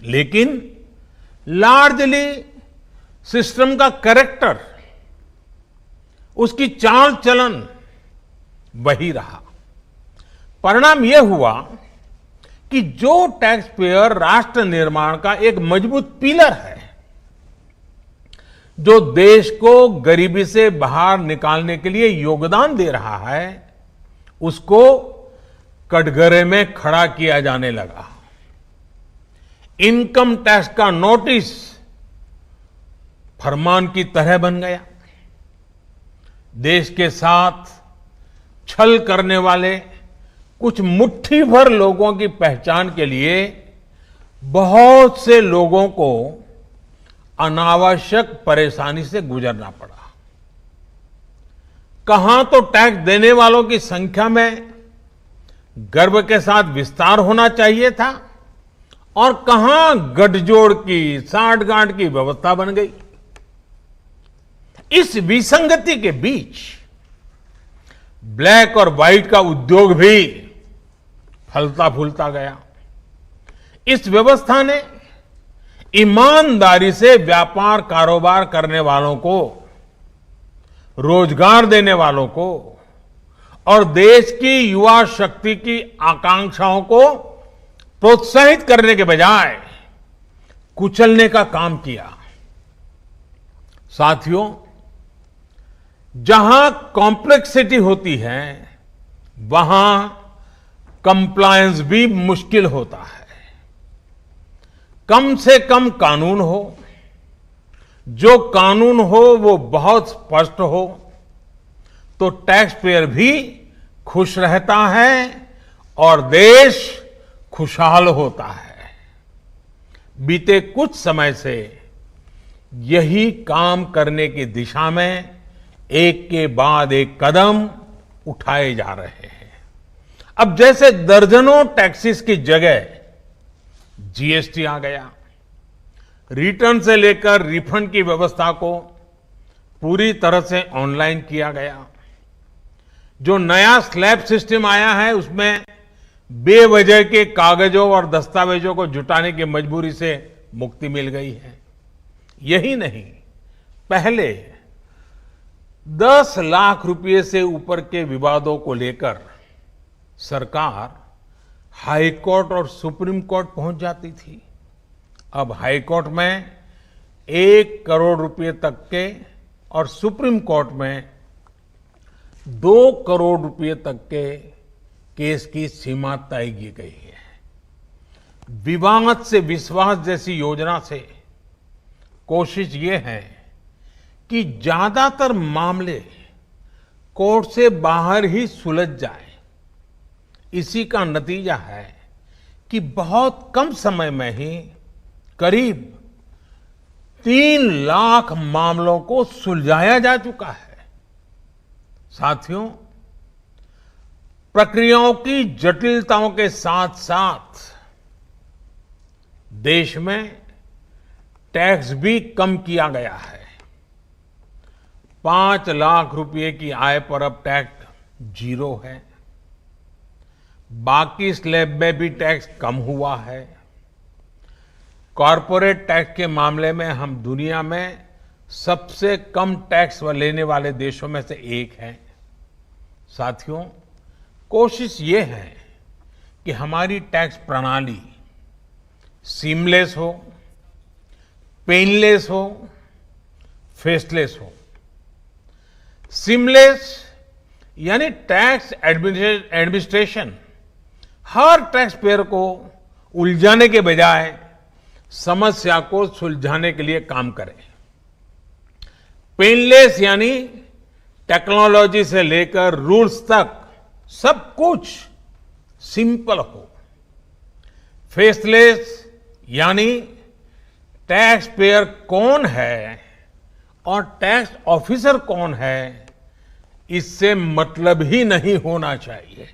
लेकिन largely system का character, उसकी चाल चलन वही रहा। परिणाम यह हुआ कि जो टैक्स पेयर राष्ट्र निर्माण का एक मजबूत पिलर है, जो देश को गरीबी से बाहर निकालने के लिए योगदान दे रहा है, उसको कटघरे में खड़ा किया जाने लगा। इनकम टैक्स का नोटिस फरमान की तरह बन गया। देश के साथ छल करने वाले कुछ मुट्ठी भर लोगों की पहचान के लिए बहुत से लोगों को अनावश्यक परेशानी से गुजरना पड़ा। कहां तो टैक्स देने वालों की संख्या में गर्व के साथ विस्तार होना चाहिए था और कहां गठजोड़ की, सांठगांठ की व्यवस्था बन गई। इस विसंगति के बीच ब्लैक और व्हाइट का उद्योग भी फलता फूलता गया। इस व्यवस्था ने ईमानदारी से व्यापार कारोबार करने वालों को, रोजगार देने वालों को और देश की युवा शक्ति की आकांक्षाओं को प्रोत्साहित करने के बजाय कुचलने का काम किया। साथियों, जहां कॉम्प्लेक्सिटी होती है, वहां कंप्लायंस भी मुश्किल होता है। कम से कम कानून हो, जो कानून हो वो बहुत स्पष्ट हो, तो टैक्स पेयर भी खुश रहता है और देश खुशहाल होता है। बीते कुछ समय से यही काम करने की दिशा में एक के बाद एक कदम उठाए जा रहे हैं। अब जैसे दर्जनों टैक्सेस की जगह जीएसटी आ गया, रिटर्न से लेकर रिफंड की व्यवस्था को पूरी तरह से ऑनलाइन किया गया। जो नया स्लैब सिस्टम आया है, उसमें बेवजह के कागजों और दस्तावेजों को जुटाने की मजबूरी से मुक्ति मिल गई है। यही नहीं, पहले 10 लाख रुपए से ऊपर के विवादों को लेकर सरकार हाई कोर्ट और सुप्रीम कोर्ट पहुंच जाती थी। अब हाई कोर्ट में 1 करोड़ रुपए तक के और सुप्रीम कोर्ट में 2 करोड़ रुपए तक के केस की सीमा तय की गई है। विवाद से विश्वास जैसी योजना से कोशिश ये है कि ज्यादातर मामले कोर्ट से बाहर ही सुलझ जाए। इसी का नतीजा है कि बहुत कम समय में ही करीब 3 लाख मामलों को सुलझाया जा चुका है। साथियों, प्रक्रियाओं की जटिलताओं के साथ साथ देश में टैक्स भी कम किया गया है। 5 लाख रुपए की आय पर अब टैक्स 0 है। बाकी स्लैब में भी टैक्स कम हुआ है। कॉरपोरेट टैक्स के मामले में हम दुनिया में सबसे कम टैक्स लेने वाले देशों में से एक हैं। साथियों, कोशिश ये है कि हमारी टैक्स प्रणाली सीमलेस हो, पेनलेस हो, फेसलेस हो। सीमलेस यानी टैक्स एडमिनिस्ट्रेशन हर टैक्स पेयर को उलझाने के बजाय समस्या को सुलझाने के लिए काम करे। पेनलेस यानी टेक्नोलॉजी से लेकर रूल्स तक सब कुछ सिंपल हो। फेसलेस यानी टैक्स पेयर कौन है और टैक्स ऑफिसर कौन है, इससे मतलब ही नहीं होना चाहिए।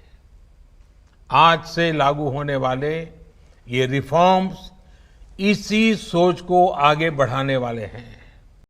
आज से लागू होने वाले ये रिफॉर्म्स इसी सोच को आगे बढ़ाने वाले हैं।